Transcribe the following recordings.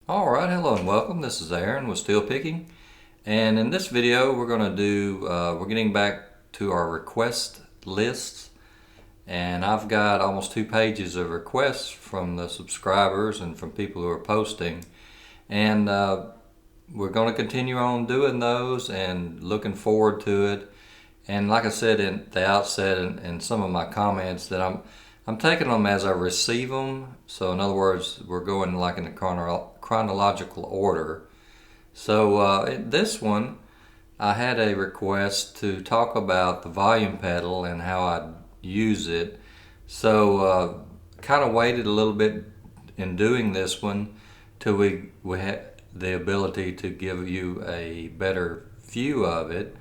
Alright, hello and welcome. This is Aaron with Steel Picking, and in this video we're going to we're getting back to our request lists, and I've got almost 2 pages of requests from the subscribers and from people who are posting, and we're going to continue on doing those and looking forward to it. And like I said in the outset and some of my comments, that I'm taking them as I receive them. So in other words, we're going like in a chronological order. So in this one, I had a request to talk about the volume pedal and how I use it. So kind of waited a little bit in doing this one till we had the ability to give you a better view of it.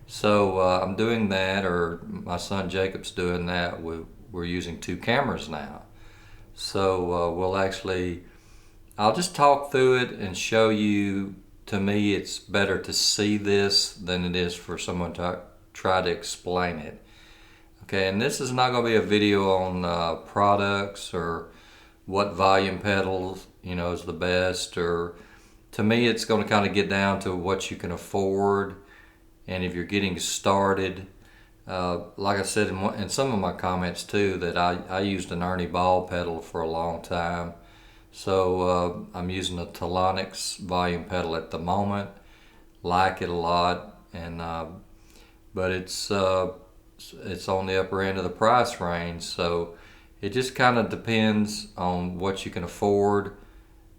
So I'm doing that, or my son Jacob's doing that. We're using 2 cameras now. So I'll just talk through it and show you. To me, it's better to see this than it is for someone to try to explain it. Okay, and this is not going to be a video on products or what volume pedals is the best. Or to me, it's going to kind of get down to what you can afford. And if you're getting started, like I said in some of my comments too, that I used an Ernie Ball pedal for a long time. So I'm using a Telonics volume pedal at the moment. Like it a lot, and but it's on the upper end of the price range. So it just kind of depends on what you can afford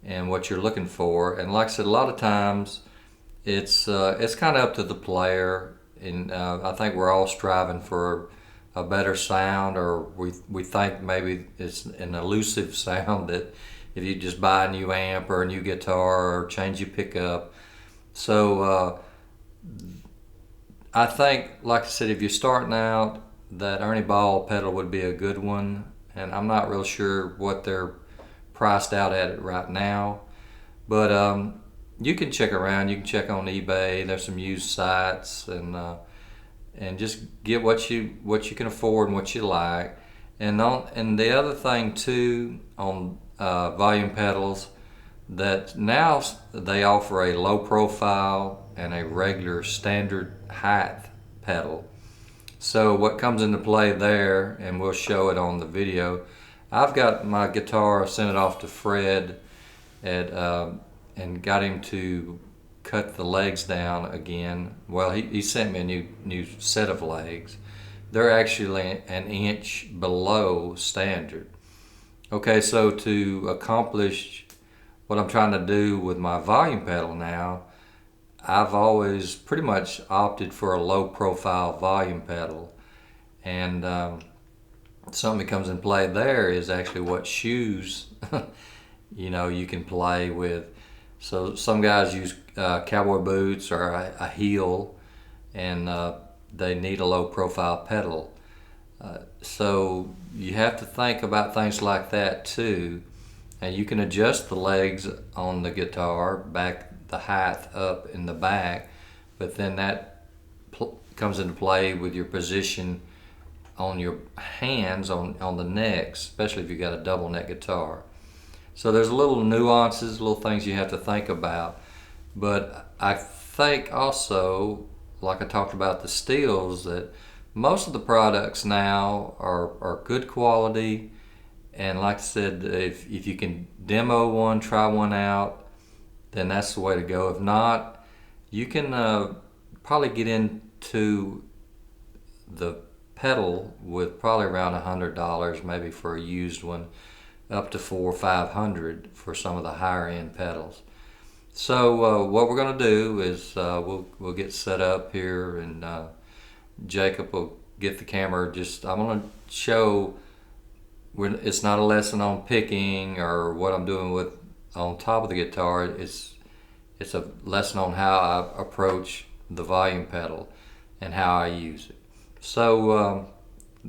and what you're looking for. And like I said, a lot of times it's kind of up to the player, and I think we're all striving for a better sound, or we think maybe it's an elusive sound that if you just buy a new amp or a new guitar or change your pickup. So I think, like I said, if you're starting out, that Ernie Ball pedal would be a good one, and I'm not real sure what they're priced out at it right now, but you can check around. You can check on eBay. There's some used sites, and just get what you can afford and what you like. And the other thing too on volume pedals, that now they offer a low profile and a regular standard height pedal. So what comes into play there, and we'll show it on the video. I've got my guitar, sent it off to Fred and got him to cut the legs down again. Well, he sent me a new set of legs. They're actually an inch below standard. Okay, so to accomplish what I'm trying to do with my volume pedal now, I've always pretty much opted for a low profile volume pedal. And something that comes in play there is actually what shoes you can play with. So some guys use cowboy boots or a heel, and they need a low profile pedal. So you have to think about things like that too. And you can adjust the legs on the guitar, back the height up in the back, but then that comes into play with your position on your hands on the necks, especially if you got a double neck guitar. So there's little nuances, little things you have to think about. But I think also, like I talked about the steels, that most of the products now are good quality. And like I said, if you can demo one, try one out, then that's the way to go. If not, you can probably get into the pedal with probably around $100 maybe for a used one, up to $400 or $500 for some of the higher end pedals. So what we're going to do is we'll get set up here, and Jacob will get the camera. I'm going to show. It's not a lesson on picking or what I'm doing with on top of the guitar. It's a lesson on how I approach the volume pedal and how I use it. So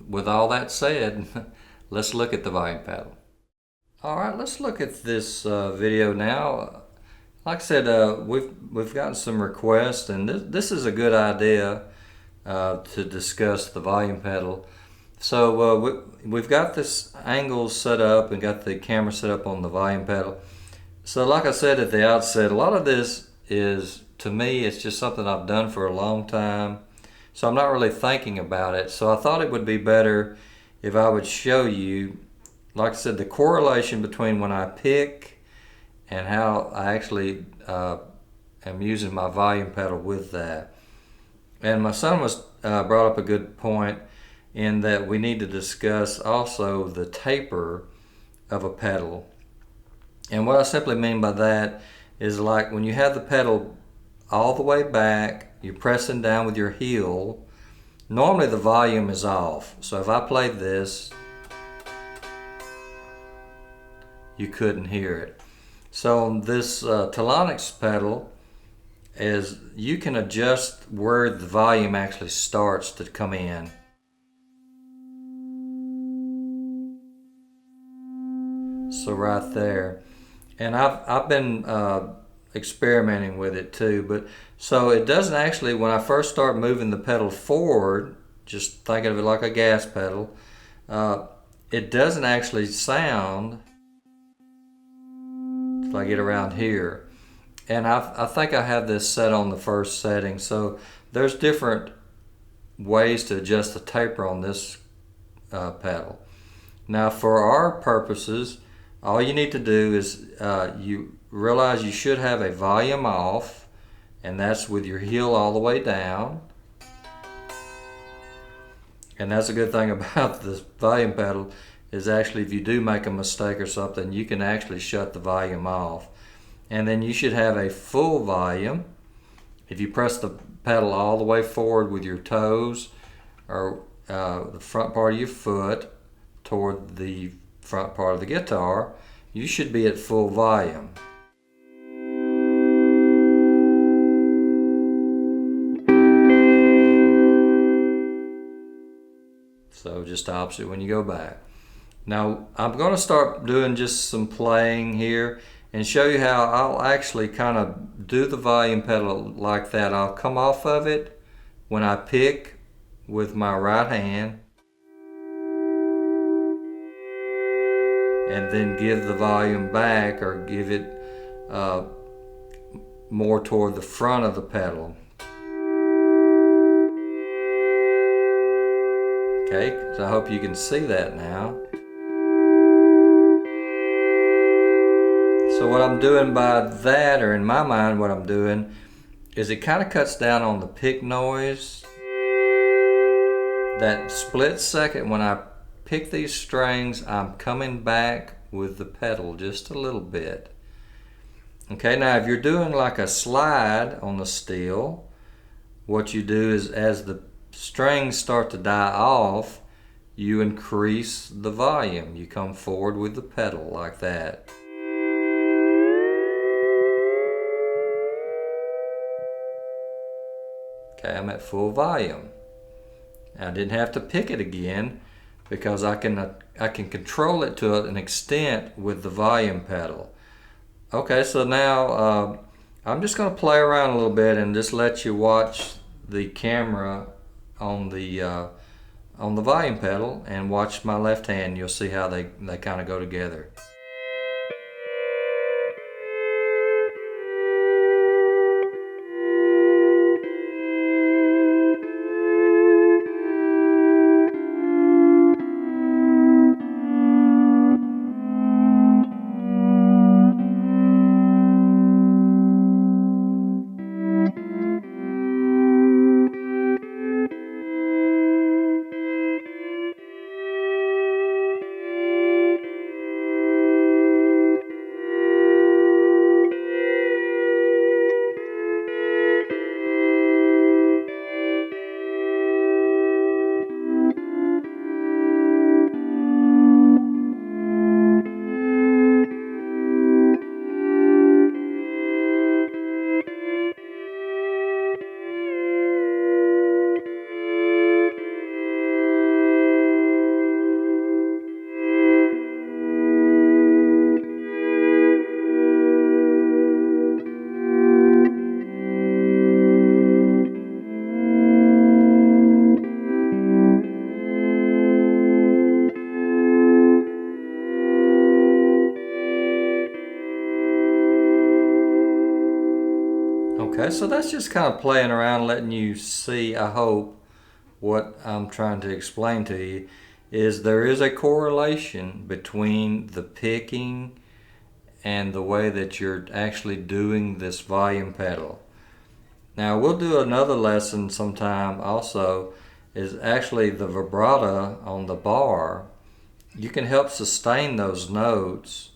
with all that said, let's look at the volume pedal. All right, let's look at this video now. Like I said, we've gotten some requests, and this is a good idea to discuss the volume pedal. So we've got this angle set up and got the camera set up on the volume pedal. So like I said at the outset, a lot of this is, to me, it's just something I've done for a long time. So I'm not really thinking about it. So I thought it would be better if I would show you, like I said, the correlation between when I pick and how I actually am using my volume pedal with that. And my son was brought up a good point in that we need to discuss also the taper of a pedal. And what I simply mean by that is, like when you have the pedal all the way back, you're pressing down with your heel, normally the volume is off. So if I played this, you couldn't hear it. So this Telonics pedal is, you can adjust where the volume actually starts to come in. So right there. And I've been experimenting with it too, but so it doesn't actually, when I first start moving the pedal forward, just think of it like a gas pedal, it doesn't actually sound if I get around here. And I think I have this set on the first setting, so there's different ways to adjust the taper on this pedal. Now for our purposes, all you need to do is you realize you should have a volume off, and that's with your heel all the way down. And that's a good thing about this volume pedal, is actually if you do make a mistake or something, you can actually shut the volume off. And then you should have a full volume. If you press the pedal all the way forward with your toes or the front part of your foot toward the front part of the guitar, you should be at full volume. So just opposite when you go back. Now I'm going to start doing just some playing here and show you how I'll actually kind of do the volume pedal like that. I'll come off of it when I pick with my right hand, and then give the volume back, or give it more toward the front of the pedal. Okay, so I hope you can see that now. So what I'm doing by that, or in my mind what I'm doing, is it kind of cuts down on the pick noise. That split second when I pick these strings, I'm coming back with the pedal just a little bit. Okay, now if you're doing like a slide on the steel, what you do is, as the strings start to die off, you increase the volume. You come forward with the pedal like that. Okay, I'm at full volume. I didn't have to pick it again because I can control it to an extent with the volume pedal. Okay, so now I'm just going to play around a little bit and just let you watch the camera on the volume pedal, and watch my left hand. You'll see how they kind of go together. Okay, so that's just kind of playing around, letting you see, I hope, what I'm trying to explain to you is there is a correlation between the picking and the way that you're actually doing this volume pedal. Now we'll do another lesson sometime also, is actually the vibrato on the bar. You can help sustain those notes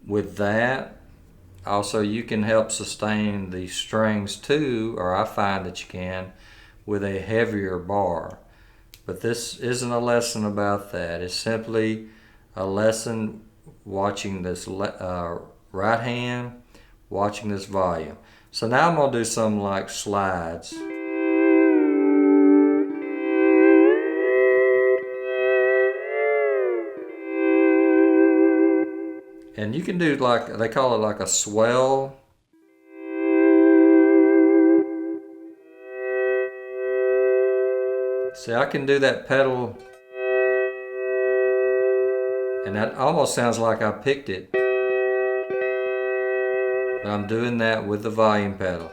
with that. Also, you can help sustain the strings too, or I find that you can, with a heavier bar. But this isn't a lesson about that. It's simply a lesson watching this right hand, watching this volume. So now I'm going to do something like slides. And you can do like, they call it like a swell. See, I can do that pedal, and that almost sounds like I picked it. But I'm doing that with the volume pedal.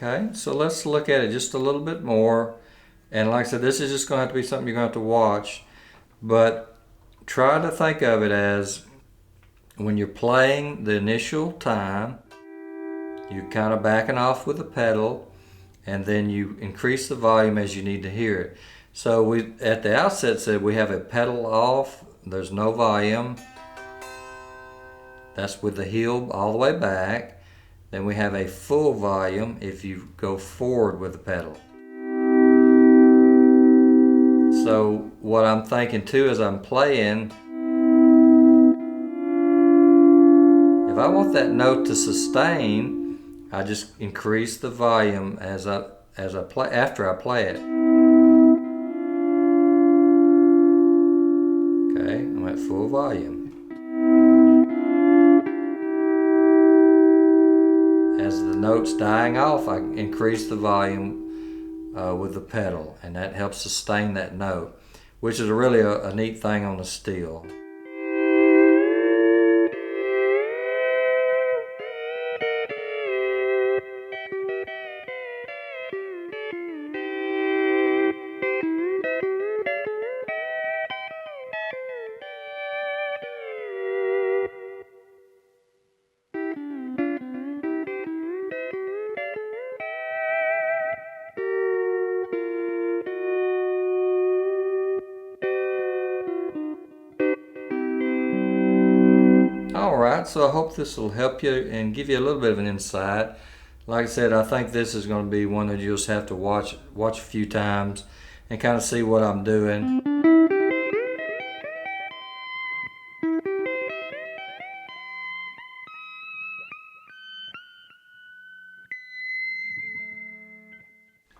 Okay, so let's look at it just a little bit more. And like I said, this is just going to have to be something you're going to have to watch. But try to think of it as when you're playing the initial time, you're kind of backing off with the pedal, and then you increase the volume as you need to hear it. So we, at the outset, said we have a pedal off, there's no volume. That's with the heel all the way back. Then we have a full volume if you go forward with the pedal. So what I'm thinking too as I'm playing, if I want that note to sustain, I just increase the volume as I play, after I play it. Okay, I'm at full volume. As the note's dying off, I increase the volume with the pedal, and that helps sustain that note, which is really a neat thing on the steel. Alright, so I hope this will help you and give you a little bit of an insight. Like I said, I think this is going to be one that you'll just have to watch a few times and kind of see what I'm doing.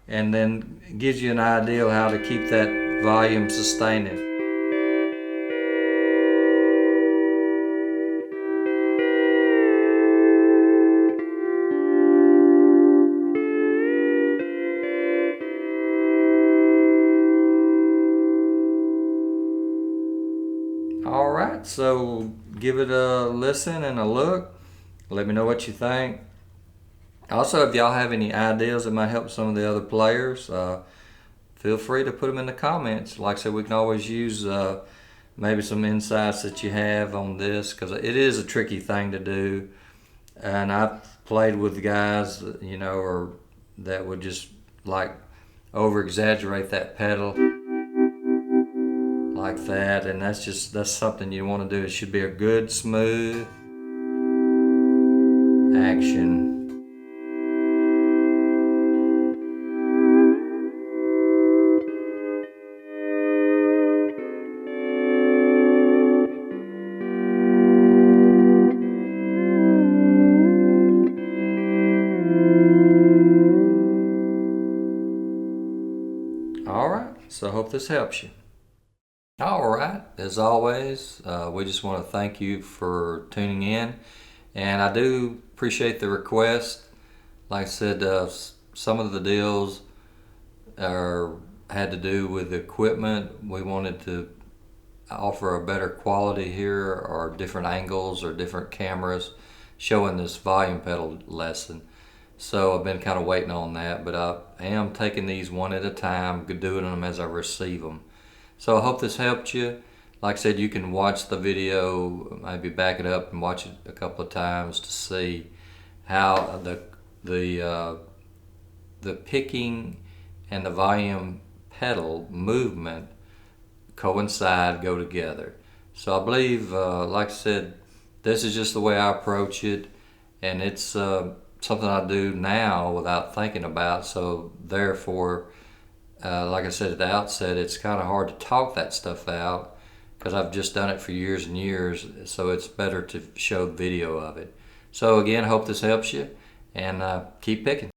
And then gives you an idea of how to keep that volume sustaining. Alright, so give it a listen and a look. Let me know what you think. Also, if y'all have any ideas that might help some of the other players, feel free to put them in the comments. Like I said, we can always use maybe some insights that you have on this, because it is a tricky thing to do. And I've played with guys, you know, or that would just like over exaggerate that pedal. like that, and that's something you want to do. It should be a good smooth action. All right, so I hope this helps you. All right, as always, we just want to thank you for tuning in, and I do appreciate the request. Like I said, some of the deals had to do with equipment. We wanted to offer a better quality here, or different angles or different cameras showing this volume pedal lesson. So I've been kind of waiting on that, but I am taking these one at a time, doing them as I receive them. So I hope this helped you. Like I said, you can watch the video, maybe back it up and watch it a couple of times to see how the picking and the volume pedal movement coincide, go together. So I believe, like I said, this is just the way I approach it, and it's something I do now without thinking about. So therefore, like I said at the outset, it's kind of hard to talk that stuff out because I've just done it for years and years. So it's better to show video of it. So again, hope this helps you, and keep picking.